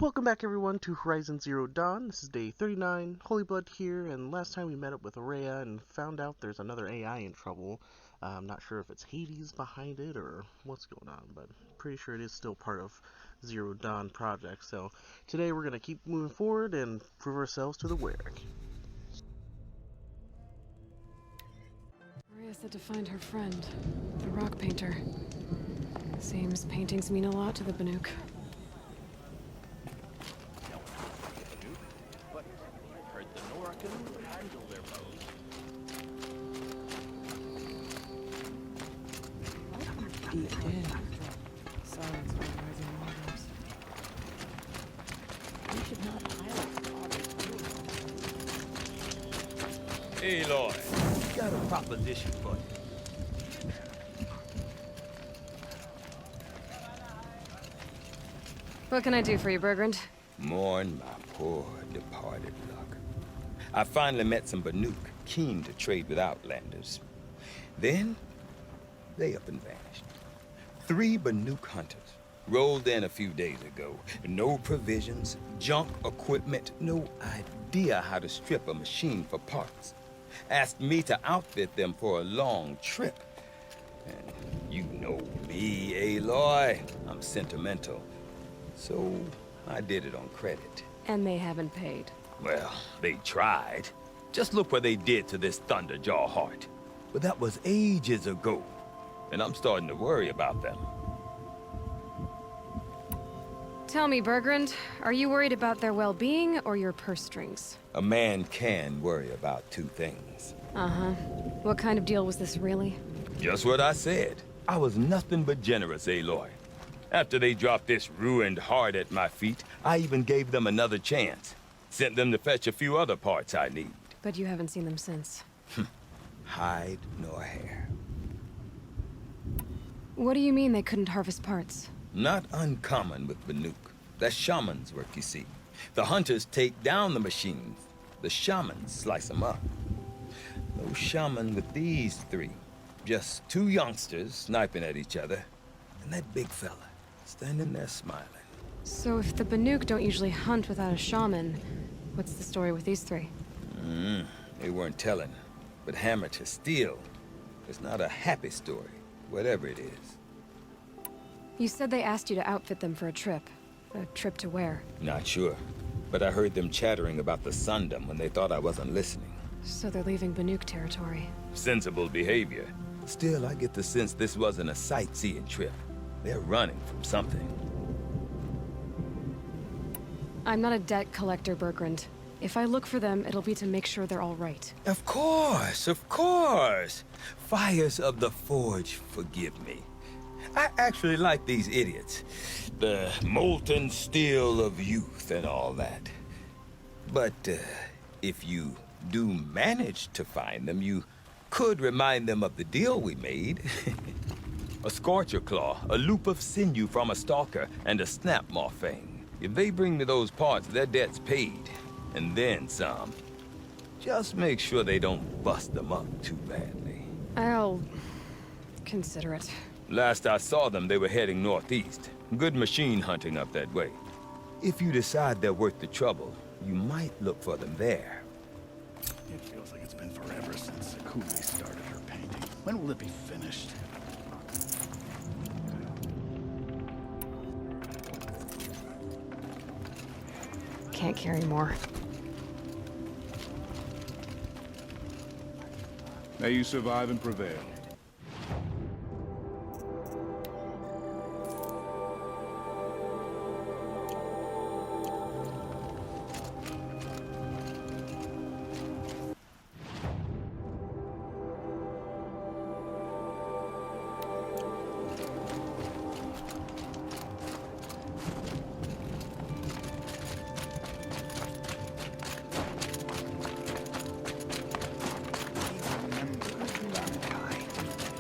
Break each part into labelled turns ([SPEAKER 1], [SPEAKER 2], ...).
[SPEAKER 1] Welcome back everyone to Horizon Zero Dawn. This is day 39, Holy Blood here, and last time we met up with Araya and found out there's another AI in trouble. I'm not sure if it's Hades behind it or what's going on, but pretty sure it is still part of Zero Dawn project. So today we're going to keep moving forward and prove ourselves to the Werak.
[SPEAKER 2] Araya said to find her friend, the rock painter. Seems paintings mean a lot to the Banuk. Silence for rising waters.
[SPEAKER 3] We should not pilot.
[SPEAKER 4] Aloy, got a proposition for you.
[SPEAKER 2] What can I do for you, Bergrand?
[SPEAKER 4] Mourn my poor departed luck. I finally met some Banuk keen to trade with Outlanders. Then, they up and vanished. 3 Banuk hunters rolled in a few days ago. No provisions, junk equipment, no idea how to strip a machine for parts. Asked me to outfit them for a long trip. And you know me, Aloy. I'm sentimental. So, I did it on credit.
[SPEAKER 2] And they haven't paid.
[SPEAKER 4] Well, they tried. Just look what they did to this Thunderjaw heart. But that was ages ago. And I'm starting to worry about them.
[SPEAKER 2] Tell me, Bergrand, are you worried about their well-being or your purse strings?
[SPEAKER 4] A man can worry about 2 things.
[SPEAKER 2] Uh-huh. What kind of deal was this, really?
[SPEAKER 4] Just what I said. I was nothing but generous, Aloy. After they dropped this ruined heart at my feet, I even gave them another chance. Sent them to fetch a few other parts I need.
[SPEAKER 2] But you haven't seen them since.
[SPEAKER 4] Hide nor hair.
[SPEAKER 2] What do you mean they couldn't harvest parts?
[SPEAKER 4] Not uncommon with Banuk. That's shaman's work, you see. The hunters take down the machines. The shamans slice them up. No shaman with these 3. Just 2 youngsters sniping at each other. And that big fella, standing there smiling.
[SPEAKER 2] So if the Banuk don't usually hunt without a shaman, what's the story with these 3?
[SPEAKER 4] They weren't telling. But hammer to steel. It's not a happy story, whatever it is.
[SPEAKER 2] You said they asked you to outfit them for a trip. A trip to where?
[SPEAKER 4] Not sure. But I heard them chattering about the Sundance when they thought I wasn't listening.
[SPEAKER 2] So they're leaving Banuk territory.
[SPEAKER 4] Sensible behavior. Still, I get the sense this wasn't a sightseeing trip. They're running from something.
[SPEAKER 2] I'm not a debt collector, Bergrand. If I look for them, it'll be to make sure they're all right.
[SPEAKER 4] Of course, of course. Fires of the Forge, forgive me. I actually like these idiots. The molten steel of youth and all that. But if you do manage to find them, you could remind them of the deal we made. A scorcher claw, a loop of sinew from a stalker, and a snapmaw fang. If they bring me those parts, their debt's paid. And then some. Just make sure they don't bust them up too badly.
[SPEAKER 2] I'll consider it.
[SPEAKER 4] Last I saw them, they were heading northeast. Good machine hunting up that way. If you decide they're worth the trouble, you might look for them there.
[SPEAKER 3] It feels like it's been forever since Sakuli started her painting. When will it be finished?
[SPEAKER 2] Can't carry more.
[SPEAKER 5] May you survive and prevail.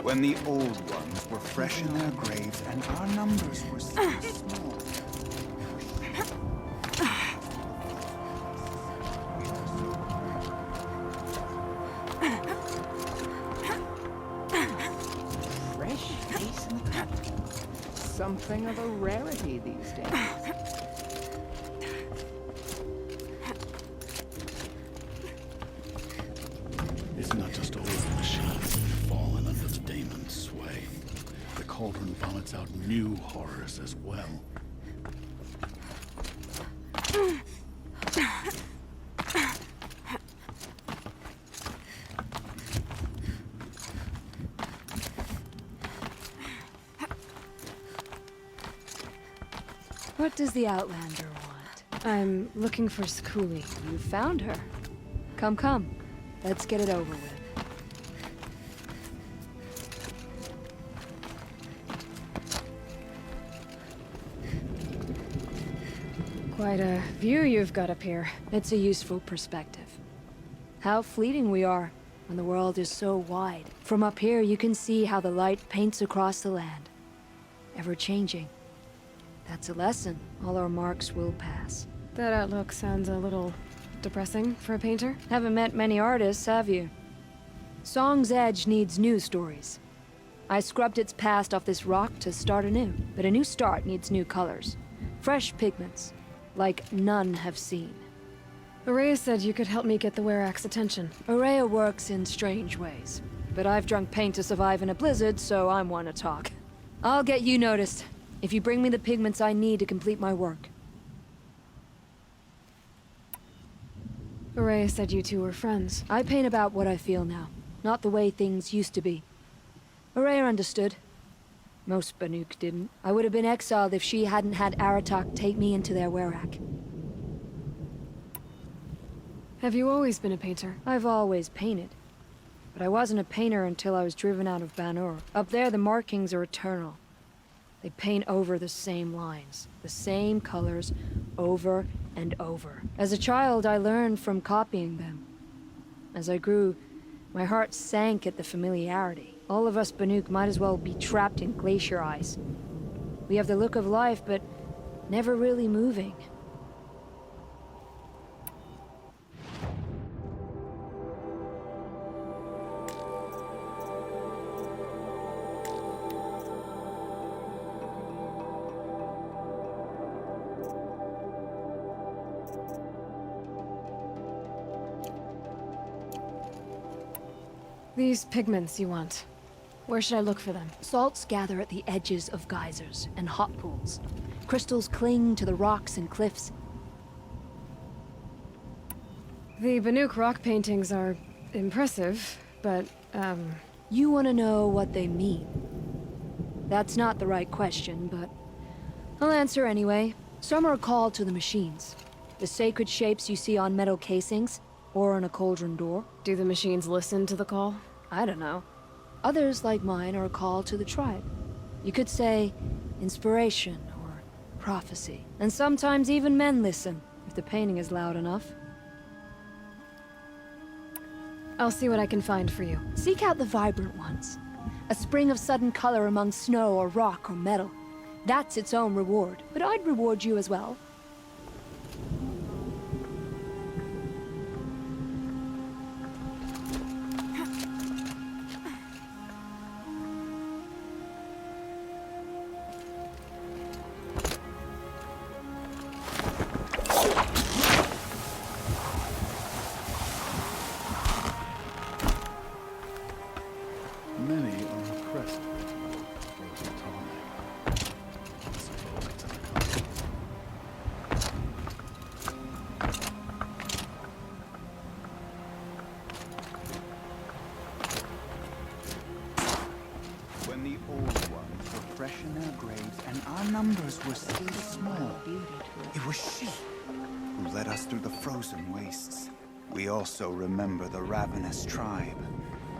[SPEAKER 3] When the old ones were fresh in their graves and our numbers were so small.
[SPEAKER 6] something of a rarity these days.
[SPEAKER 3] new horrors as well.
[SPEAKER 6] What does the Outlander want?
[SPEAKER 2] I'm looking for Skuli.
[SPEAKER 6] You found her. Come, come. Let's get it over with.
[SPEAKER 2] Quite a view you've got up here.
[SPEAKER 6] It's a useful perspective. How fleeting we are when the world is so wide. From up here, you can see how the light paints across the land. Ever changing. That's a lesson. All our marks will pass.
[SPEAKER 2] That outlook sounds a little depressing for a painter.
[SPEAKER 6] Haven't met many artists, have you? Song's Edge needs new stories. I scrubbed its past off this rock to start anew, but a new start needs new colors. Fresh pigments, like none have seen.
[SPEAKER 2] Araya said you could help me get the Werak's attention.
[SPEAKER 6] Araya works in strange ways, but I've drunk paint to survive in a blizzard, so I'm one to talk. I'll get you noticed, if you bring me the pigments I need to complete my work.
[SPEAKER 2] Araya said you two were friends.
[SPEAKER 6] I paint about what I feel now, not the way things used to be. Araya understood. Most Banuk didn't. I would have been exiled if she hadn't had Aratak take me into their Werak.
[SPEAKER 2] Have you always been a painter?
[SPEAKER 6] I've always painted. But I wasn't a painter until I was driven out of Banuk. Up there, the markings are eternal. They paint over the same lines, the same colors, over and over. As a child, I learned from copying them. As I grew, my heart sank at the familiarity. All of us Banuk might as well be trapped in glacier ice. We have the look of life, but never really moving.
[SPEAKER 2] These pigments you want. Where should I look for them?
[SPEAKER 6] Salts gather at the edges of geysers and hot pools. Crystals cling to the rocks and cliffs.
[SPEAKER 2] The Banuk rock paintings are impressive, but,
[SPEAKER 6] You want to know what they mean. That's not the right question, but I'll answer anyway. Some are called to the machines. The sacred shapes you see on metal casings, or on a cauldron door.
[SPEAKER 2] do the machines listen to the call?
[SPEAKER 6] I don't know. Others, like mine, are called to the tribe. You could say inspiration or prophecy. And sometimes even men listen, if the painting is loud enough.
[SPEAKER 2] I'll see what I can find for you.
[SPEAKER 6] Seek out the vibrant ones. A spring of sudden color among snow or rock or metal. That's its own reward, but I'd reward you as well.
[SPEAKER 3] Many are oppressed by frozen time. Suppose it's a custom.
[SPEAKER 7] When the old ones were fresh in their graves and our numbers were still small, it was she who led us through the frozen wastes. We also remember the ravenous tribe,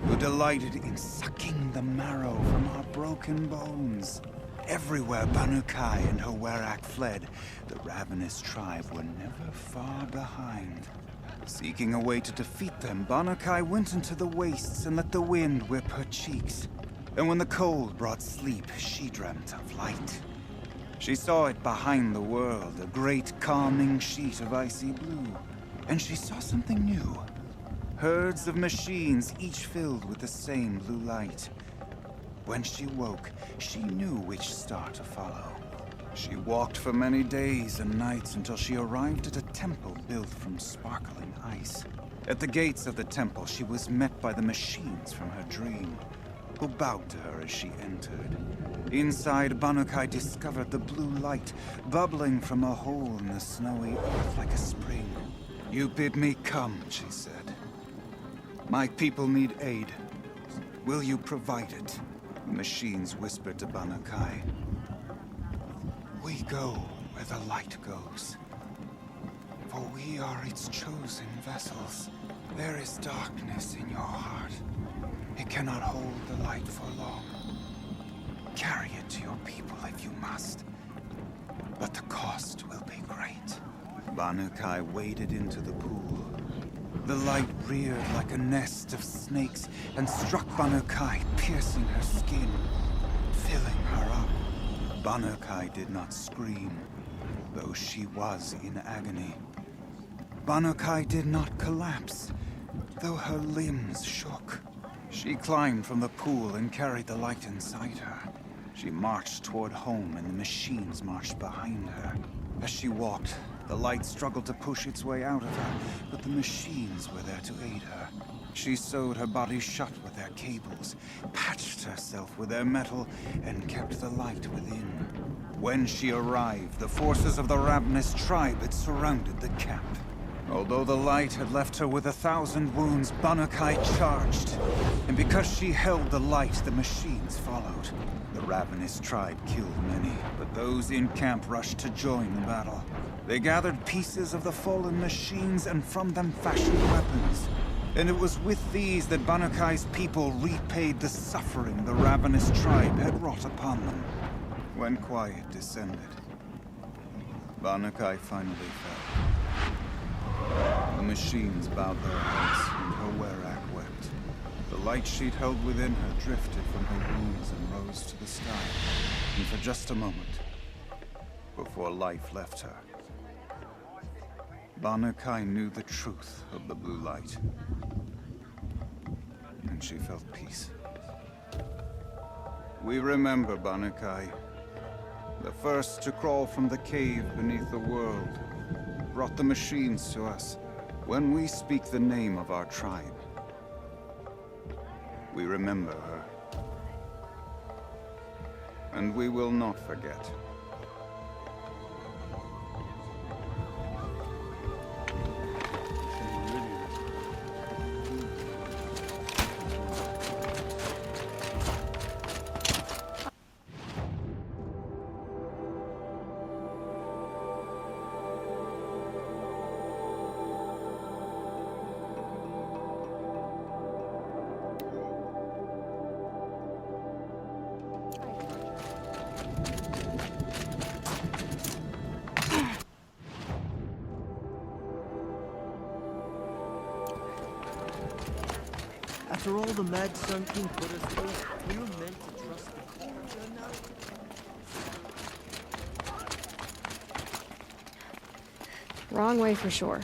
[SPEAKER 7] who delighted in sucking the marrow from our broken bones. Everywhere Banukai and her Werak fled, the ravenous tribe were never far behind. Seeking a way to defeat them, Banukai went into the wastes and let the wind whip her cheeks. And when the cold brought sleep, she dreamt of light. She saw it behind the world, a great calming sheet of icy blue. And she saw something new. Herds of machines, each filled with the same blue light. When she woke, she knew which star to follow. She walked for many days and nights until she arrived at a temple built from sparkling ice. At the gates of the temple, she was met by the machines from her dream. who bowed to her as she entered. Inside, Banukai discovered the blue light bubbling from a hole in the snowy earth like a spring. "You bid me come," she said. "My people need aid. Will you provide it?" The machines whispered to Banukai. "We go where the light goes, for we are its chosen vessels. There is darkness in your heart. It cannot hold the light for long. Carry it to your people if you must, but the cost will be great." Banukai waded into the pool. The light reared like a nest of snakes and struck Banukai, piercing her skin, filling her up. Banukai did not scream, though she was in agony. Banukai did not collapse, though her limbs shook. She climbed from the pool and carried the light inside her. She marched toward home, and the machines marched behind her. As she walked, the light struggled to push its way out of her, but the machines were there to aid her. She sewed her body shut with their cables, patched herself with their metal, and kept the light within. When she arrived, the forces of the ravenous tribe had surrounded the camp. Although the light had left her with 1,000 wounds, Banukai charged. And because she held the light, the machines followed. The ravenous tribe killed many, but those in camp rushed to join the battle. They gathered pieces of the fallen machines and from them fashioned weapons. And it was with these that Banukai's people repaid the suffering the ravenous tribe had wrought upon them. When quiet descended, Banukai finally fell. The machines bowed their heads, and her Werak wept. The light she'd held within her drifted from her wounds and rose to the sky. And for just a moment, before life left her, Banukai knew the truth of the blue light. And she felt peace. We remember Banukai, the first to crawl from the cave beneath the world, brought the machines to us. When we speak the name of our tribe, we remember her. And we will not forget.
[SPEAKER 8] After all the Mad Sun King put us through, we were meant to trust the culture now?
[SPEAKER 2] Wrong way for sure.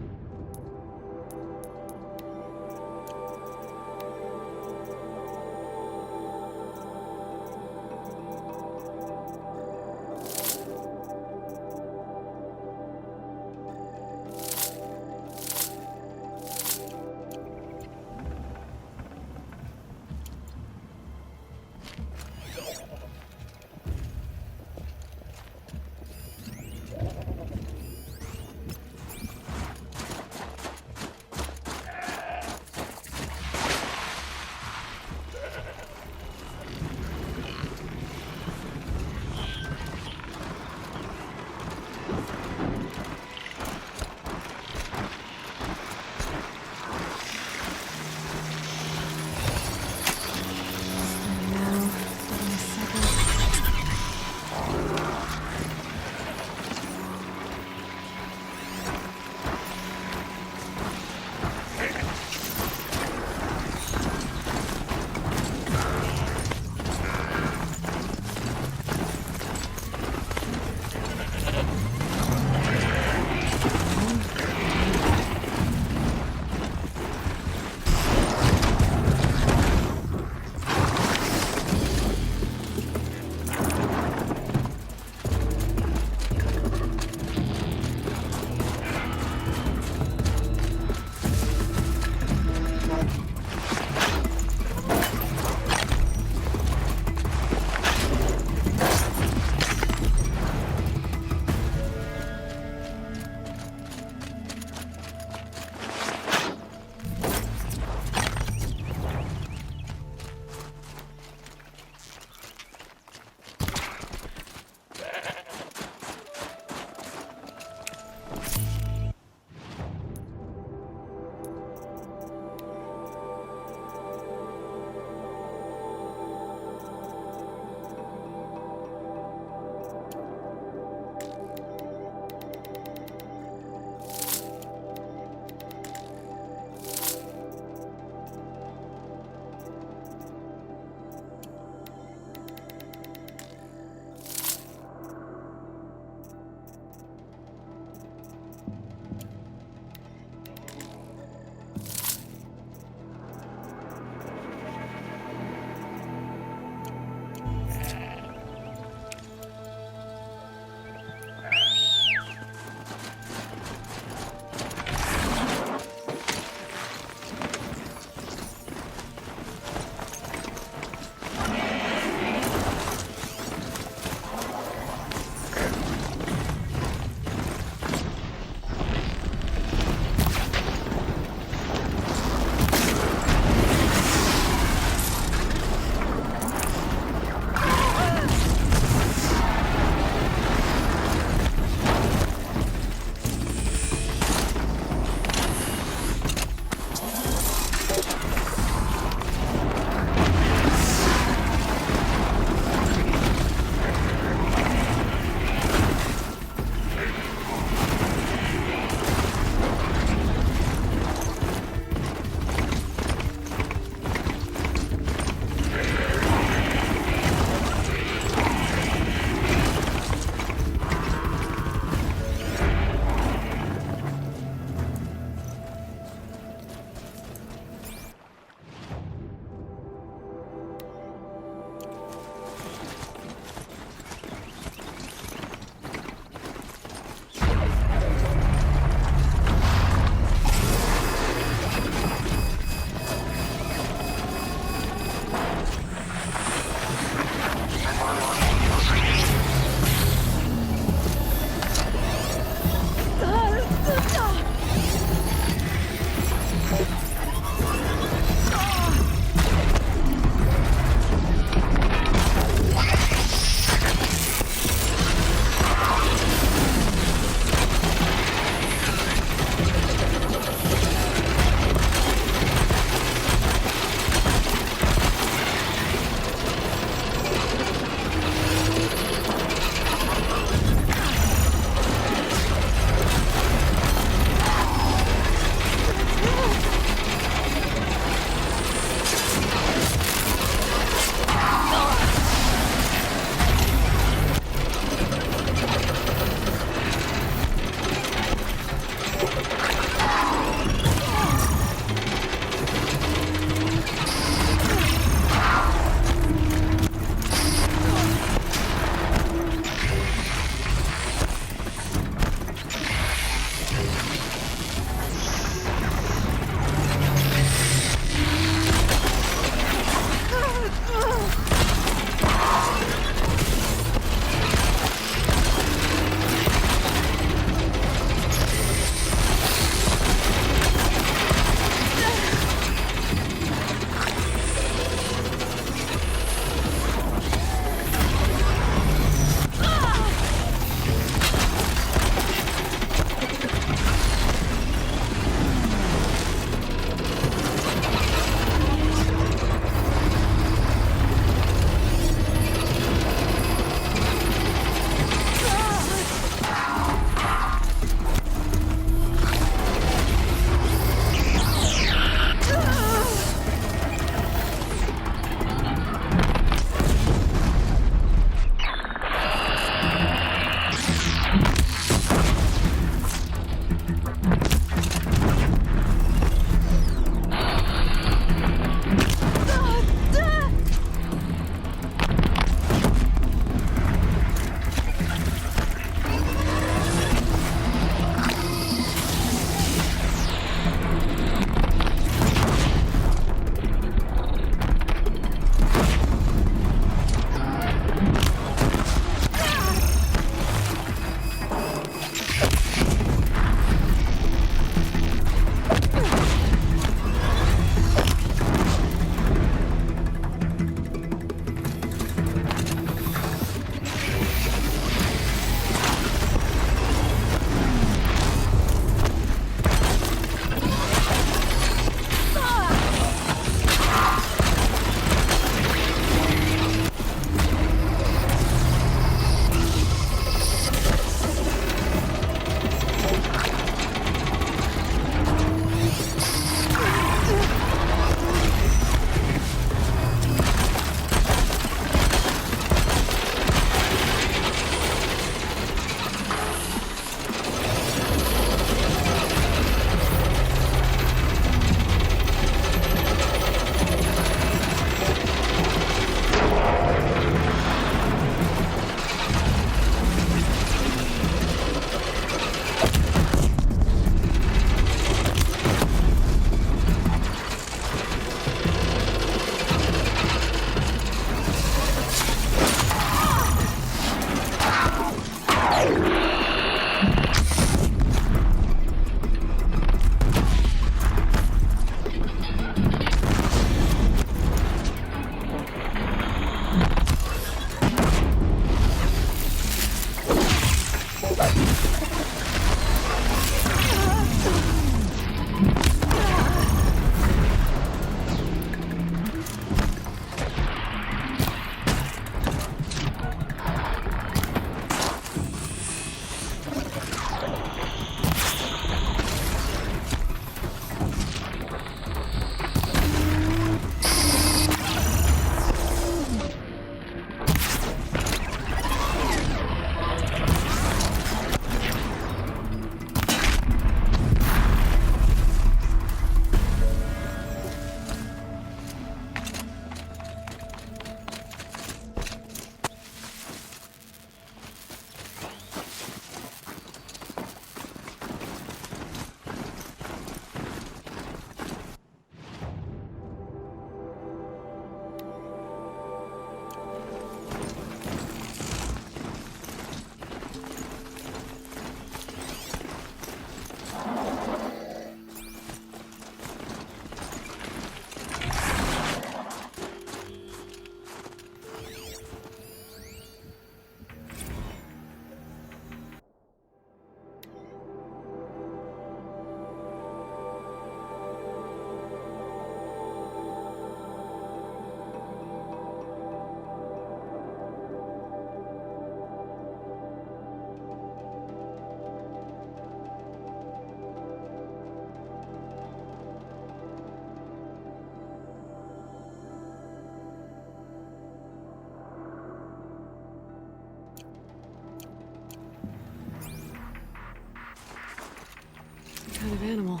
[SPEAKER 2] kind of animal.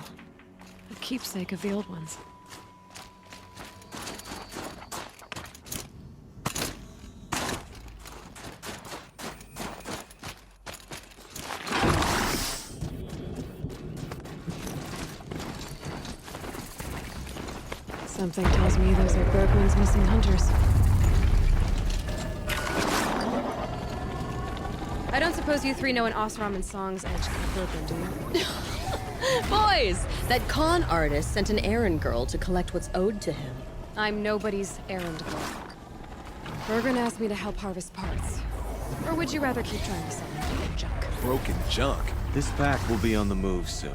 [SPEAKER 2] A keepsake of the old ones. Something tells me those are Bergman's missing hunters.
[SPEAKER 9] I don't suppose you three know an Osram and Song's edge of Bergman, do you?
[SPEAKER 10] Boys, that con artist sent an errand girl to collect what's owed to him.
[SPEAKER 2] I'm nobody's errand girl. Bergman asked me to help harvest parts. Or would you rather keep trying to sell me broken junk?
[SPEAKER 11] Broken junk? This pack will be on the move soon.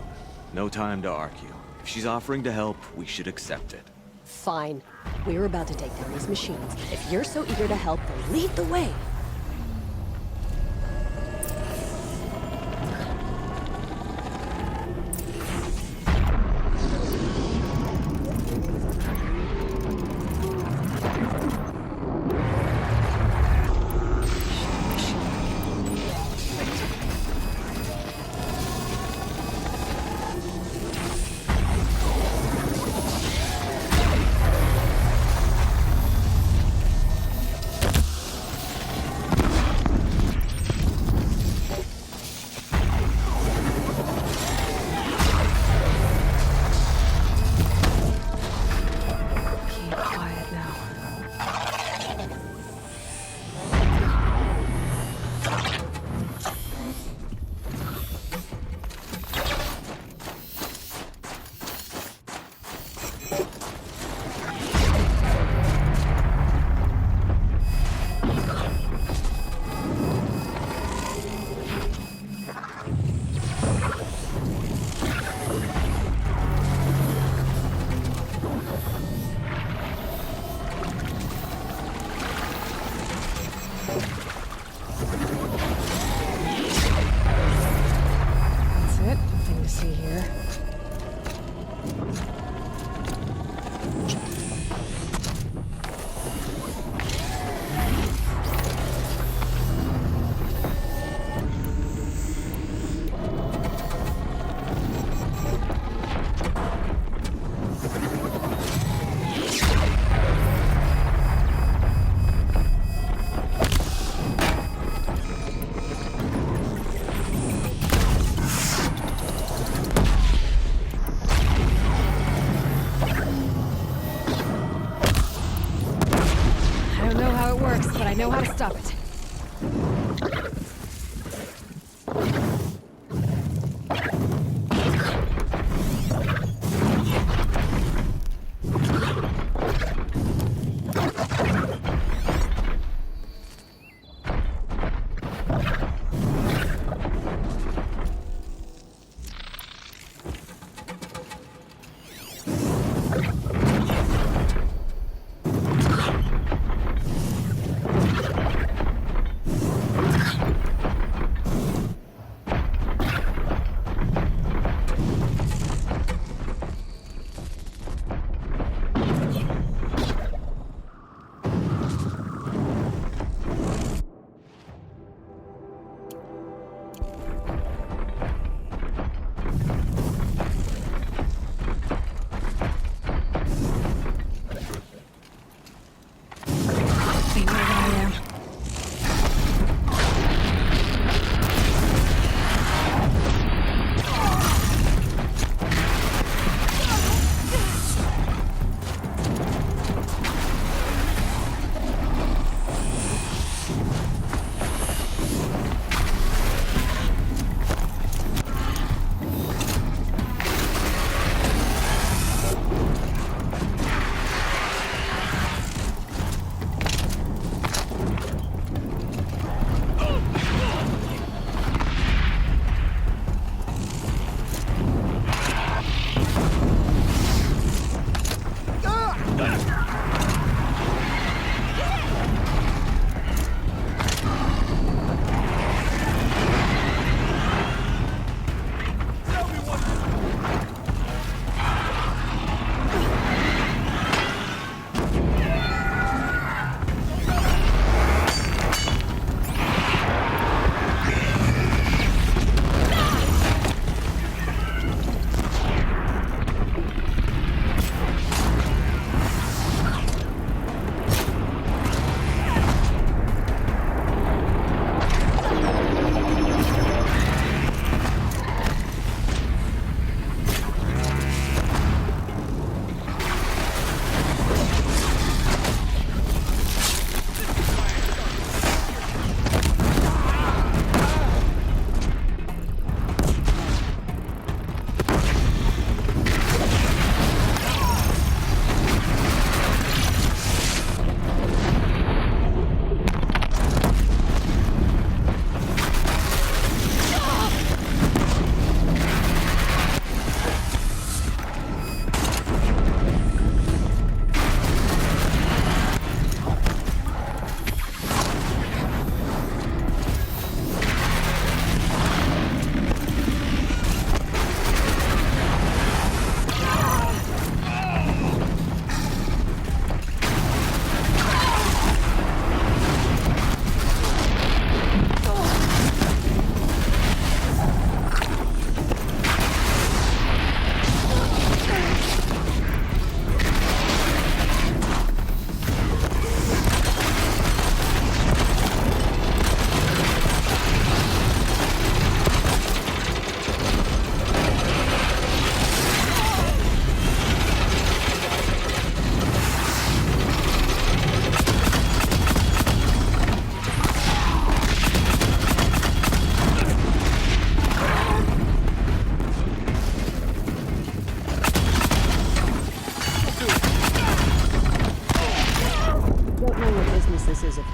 [SPEAKER 11] No time to argue. If she's offering to help, we should accept it.
[SPEAKER 10] Fine. We're about to take down these machines. If you're so eager to help, then lead the way.
[SPEAKER 2] But I know how to stop it.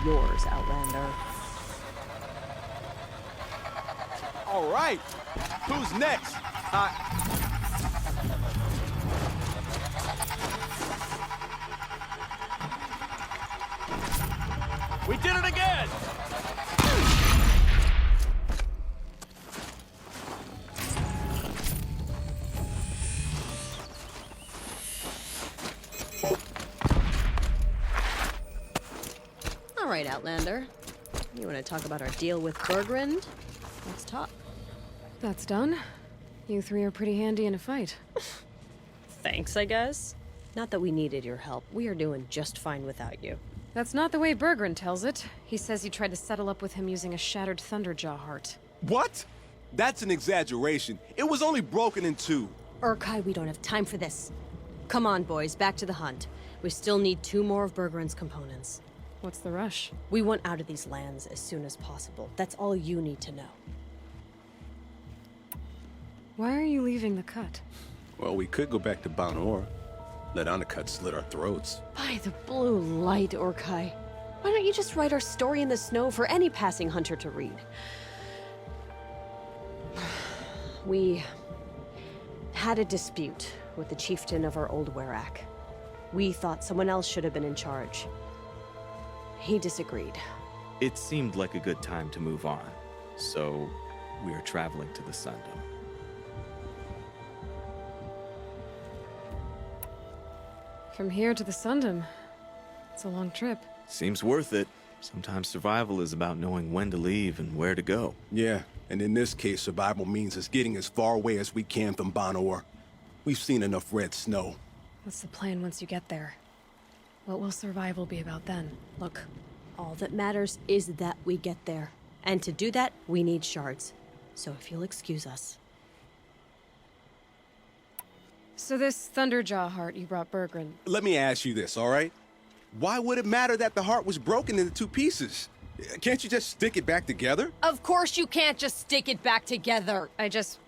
[SPEAKER 10] yours, Outlander.
[SPEAKER 12] All right. Who's next? We did it again!
[SPEAKER 10] All right, Outlander. You want to talk about our deal with Bergrand? Let's talk.
[SPEAKER 2] That's done. You three are pretty handy in a fight.
[SPEAKER 10] Thanks, I guess. Not that we needed your help. We are doing just fine without you.
[SPEAKER 2] That's not the way Bergrand tells it. He says you tried to settle up with him using a shattered Thunderjaw heart.
[SPEAKER 12] What? That's an exaggeration. It was only broken in two.
[SPEAKER 10] Urkai, we don't have time for this. Come on, boys, back to the hunt. We still need 2 more of Bergrand's components.
[SPEAKER 2] What's the rush?
[SPEAKER 10] We want out of these lands as soon as possible. That's all you need to know.
[SPEAKER 2] Why are you leaving the cut?
[SPEAKER 5] Well, we could go back to Banuk. Let Undercut slit our throats.
[SPEAKER 10] By the blue light, Urkai. Why don't you just write our story in the snow for any passing hunter to read? We had a dispute with the chieftain of our old Werak. We thought someone else should have been in charge. He disagreed.
[SPEAKER 11] It seemed like a good time to move on, so we are traveling to the Sundance.
[SPEAKER 2] From here to the Sundance. It's a long trip.
[SPEAKER 11] Seems worth it. Sometimes survival is about knowing when to leave and where to go.
[SPEAKER 5] Yeah, and in this case, survival means us getting as far away as we can from Banuk. We've seen enough red snow.
[SPEAKER 2] What's the plan once you get there? What will survival be about then?
[SPEAKER 10] Look, all that matters is that we get there. And to do that, we need shards. So if you'll excuse us.
[SPEAKER 2] So this Thunderjaw heart you brought Bergrand.
[SPEAKER 12] Let me ask you this, all right? Why would it matter that the heart was broken into 2 pieces? Can't you just stick it back together?
[SPEAKER 10] Of course you can't just stick it back together.
[SPEAKER 2] I just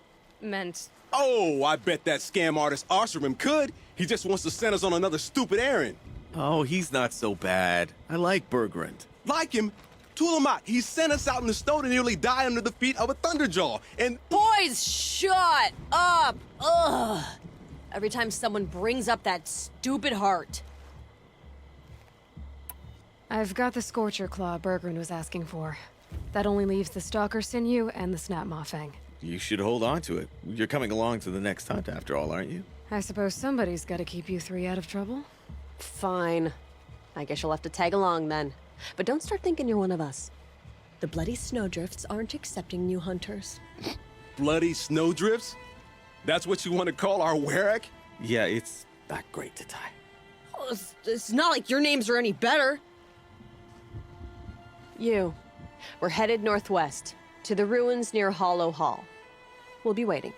[SPEAKER 2] meant...
[SPEAKER 12] Oh, I bet that scam artist Arsarim could. He just wants to send us on another stupid errand.
[SPEAKER 11] Oh, he's not so bad. I like Bergrand.
[SPEAKER 12] Like him? Tulamat, he sent us out in the snow to nearly die under the feet of a Thunderjaw, and...
[SPEAKER 10] Boys, shut up! Ugh! Every time someone brings up that stupid heart.
[SPEAKER 2] I've got the Scorcher Claw Bergrand was asking for. That only leaves the Stalker Sinew and the Snap Maw Fang.
[SPEAKER 11] You should hold on to it. You're coming along to the next hunt after all, aren't you?
[SPEAKER 2] I suppose somebody's got to keep you 3 out of trouble.
[SPEAKER 10] Fine. I guess you'll have to tag along then. But don't start thinking you're one of us. The Bloody Snowdrifts aren't accepting new hunters.
[SPEAKER 12] Bloody snowdrifts? That's what you want to call our Werak?
[SPEAKER 11] Yeah, it's not great to tie.
[SPEAKER 10] Oh, it's not like your names are any better. We're headed northwest, to the ruins near Hollow Hall. We'll be waiting.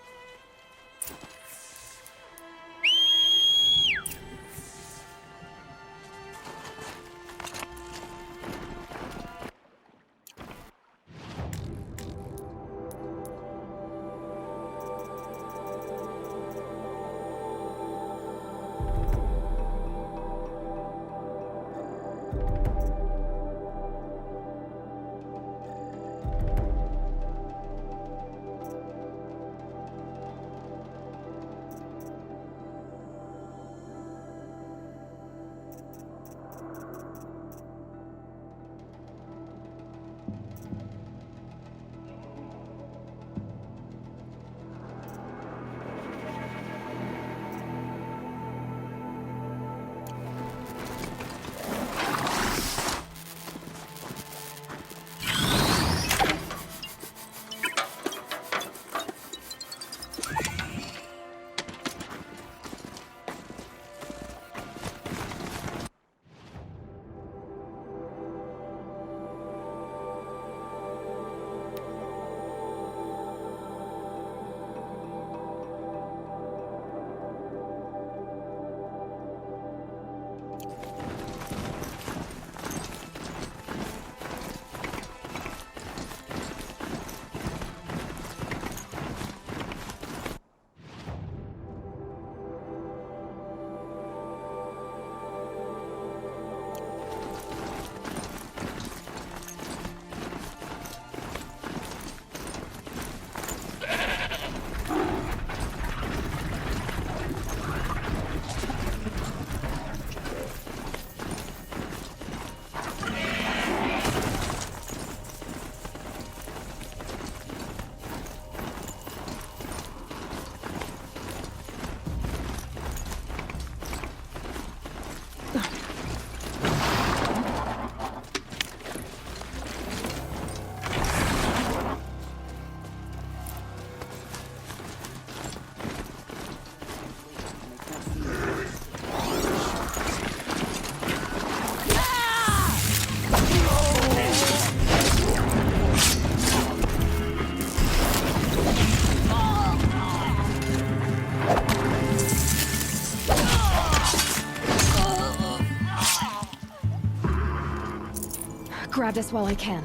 [SPEAKER 2] grab this while I can.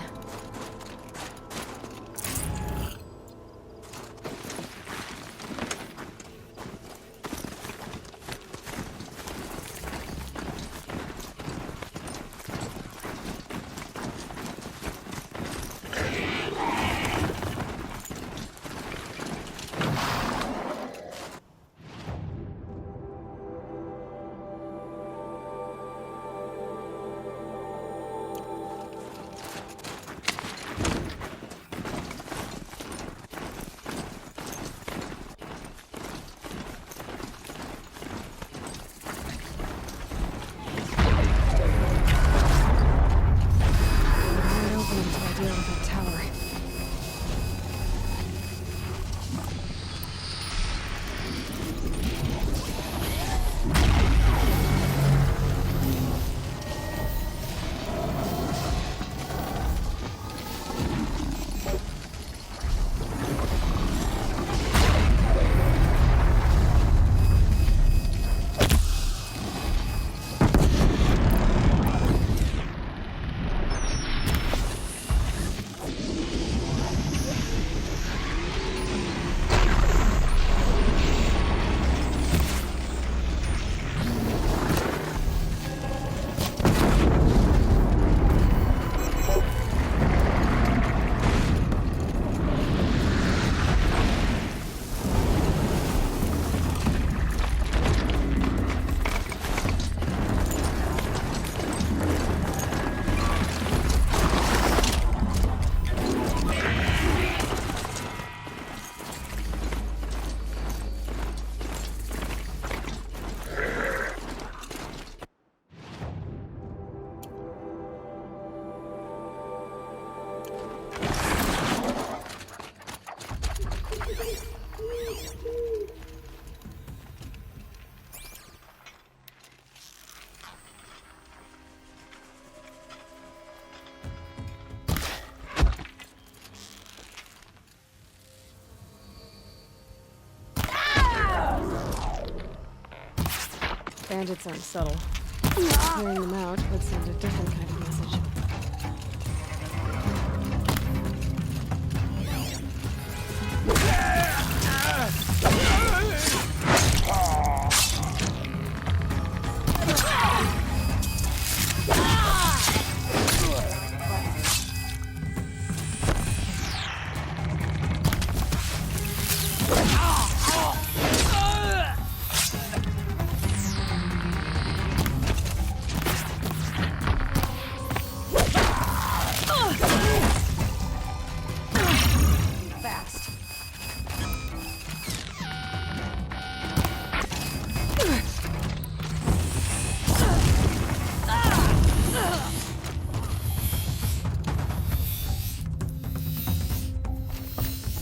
[SPEAKER 2] Bandits aren't subtle. Clearing them out would send a different kind of message.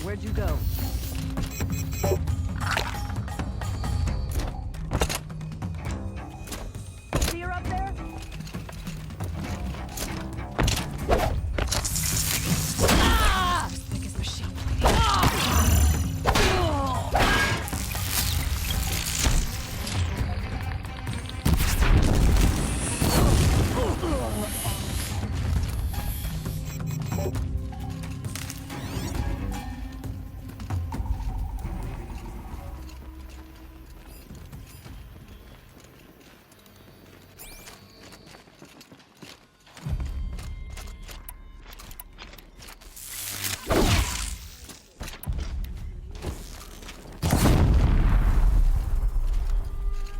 [SPEAKER 8] Where'd you go?
[SPEAKER 6] See her up there?
[SPEAKER 2] Thick as machine.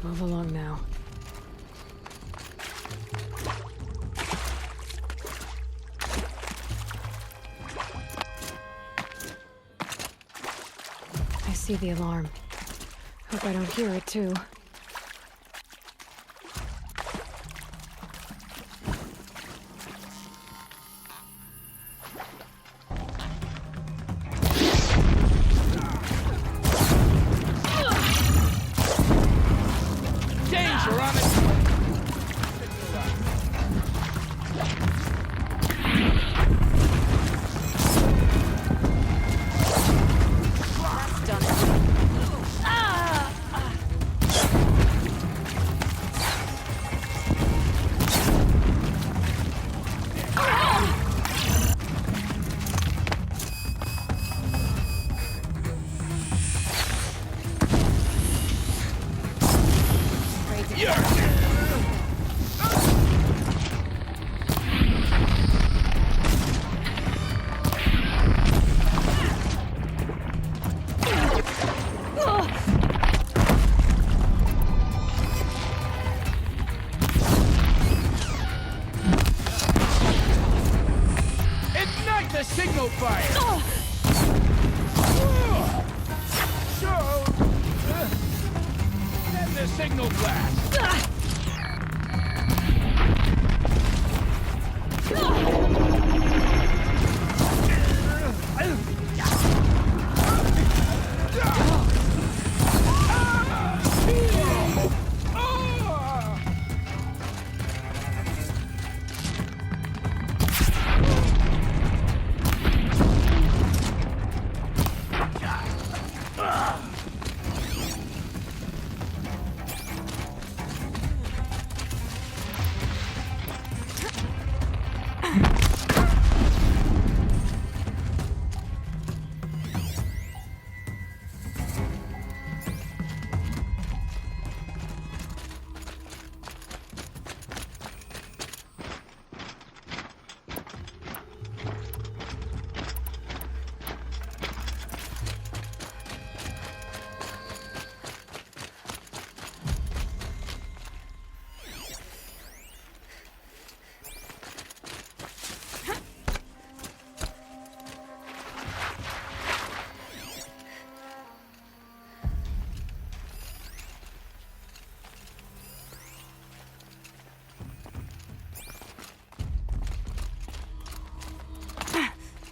[SPEAKER 2] Move along now. I see the alarm. Hope I don't hear it too.
[SPEAKER 6] That's done it.
[SPEAKER 3] signal blast!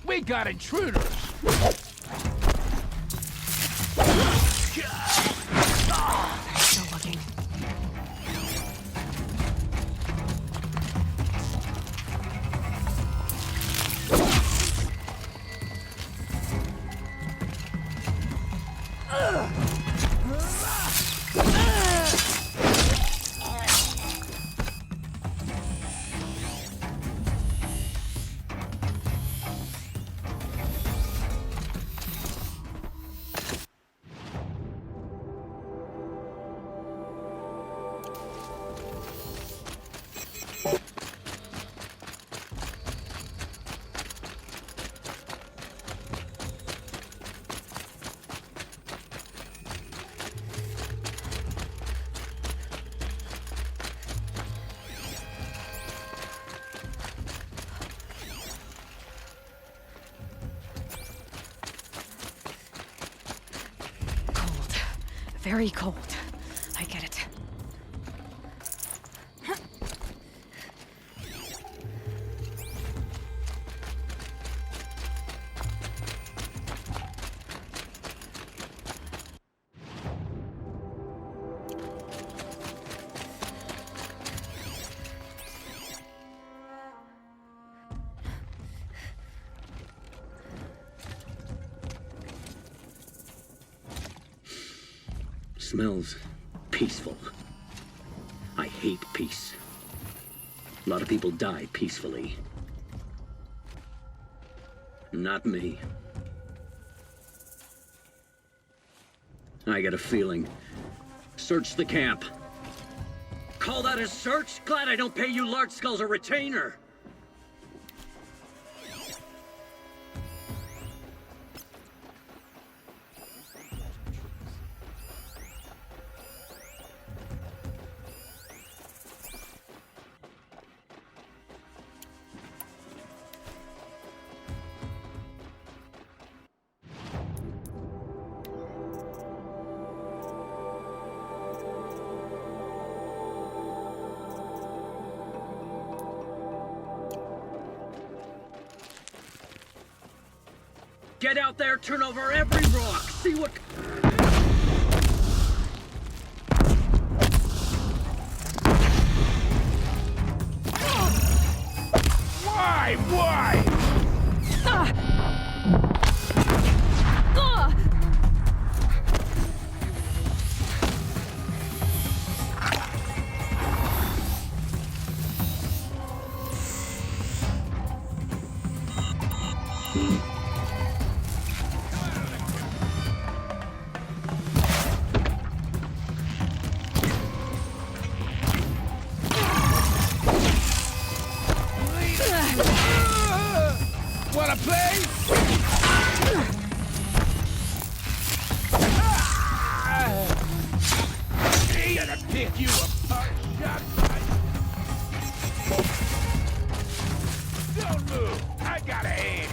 [SPEAKER 3] We got intruders!
[SPEAKER 6] Still looking. Very cold. I get it.
[SPEAKER 13] Smells peaceful. I hate peace. A lot of people die peacefully. Not me. I got a feeling. Search the camp. Call that a search? Glad I don't pay you large skulls a retainer. Get out there, turn over every rock, see what...
[SPEAKER 3] Why? Wanna play? Gonna pick you apart, shot. Don't move. I gotta aim.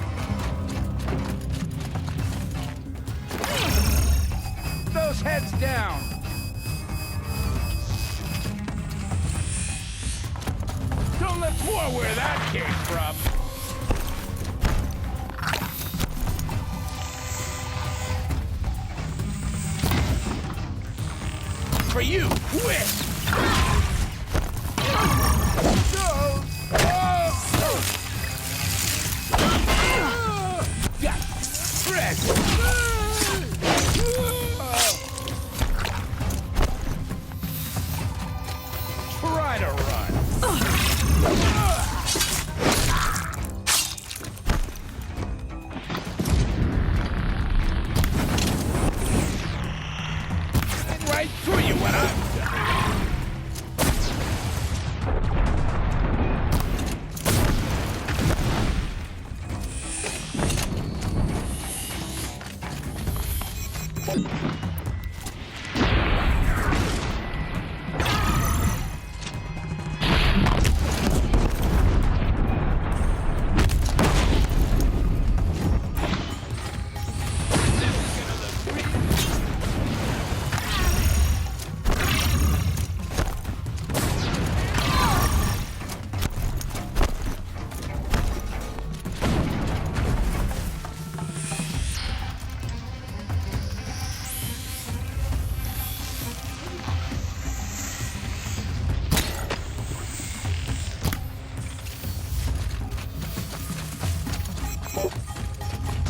[SPEAKER 3] Those heads down.
[SPEAKER 4] Let's more where that came from. For you, quit! Got try to run. Right through you when I'm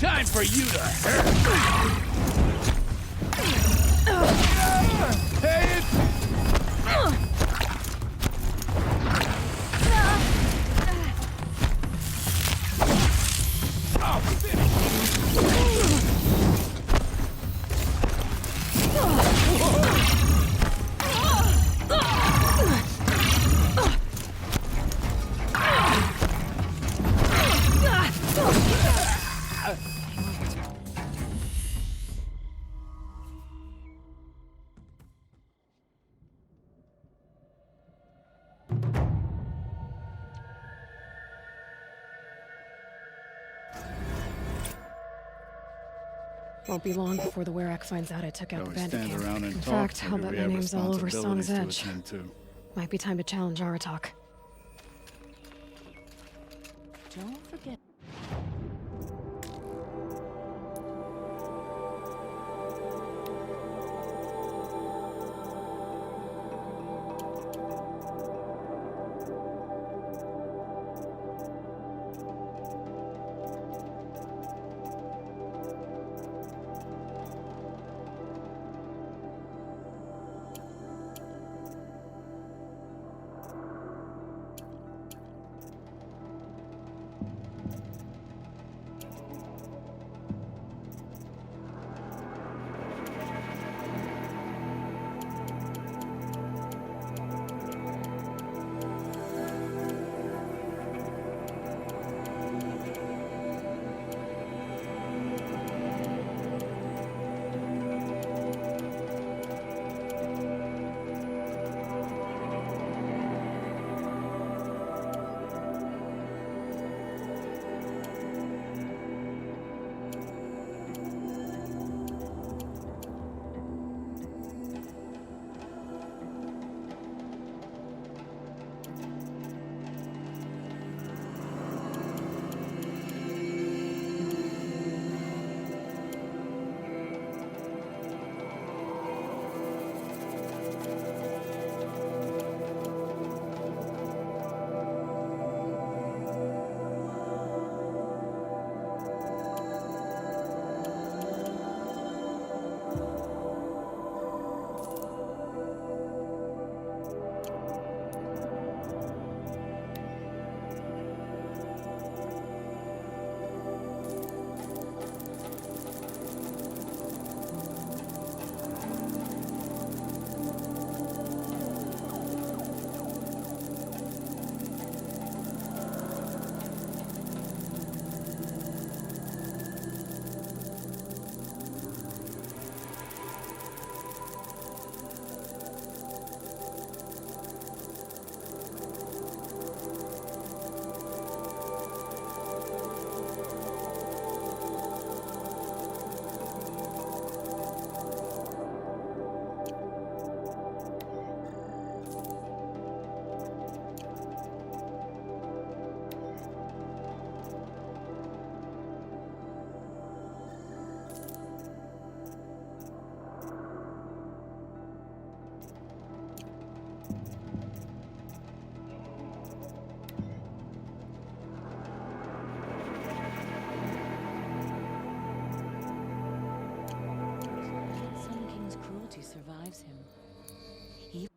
[SPEAKER 4] time for you to hurt. Hey,
[SPEAKER 2] Won't be long before the Werak finds out I took out the
[SPEAKER 3] Always
[SPEAKER 2] bandit
[SPEAKER 3] stand
[SPEAKER 2] camp.
[SPEAKER 3] around and
[SPEAKER 2] In
[SPEAKER 3] talk
[SPEAKER 2] fact,
[SPEAKER 3] when
[SPEAKER 2] I'll
[SPEAKER 3] we
[SPEAKER 2] bet my
[SPEAKER 3] have
[SPEAKER 2] name's all over
[SPEAKER 3] responsibilities
[SPEAKER 2] Song's
[SPEAKER 3] to
[SPEAKER 2] Edge.
[SPEAKER 3] attend to.
[SPEAKER 2] Might be time to challenge Aratak.
[SPEAKER 6] Don't forget.
[SPEAKER 14] survives him. He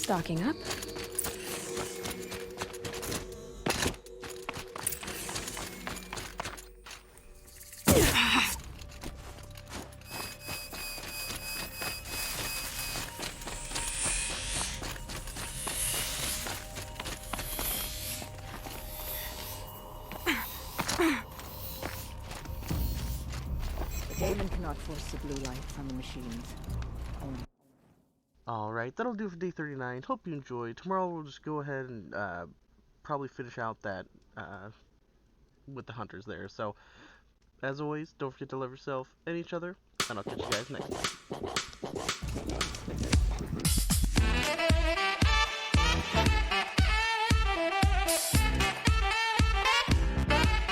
[SPEAKER 2] Stocking up.
[SPEAKER 14] The daemon cannot force the blue light from the machines. Only
[SPEAKER 1] Alright, that'll do for day 39. Hope you enjoyed. Tomorrow we'll just go ahead and probably finish out that with the hunters there. So, as always, don't forget to love yourself and each other, and I'll catch you guys next time.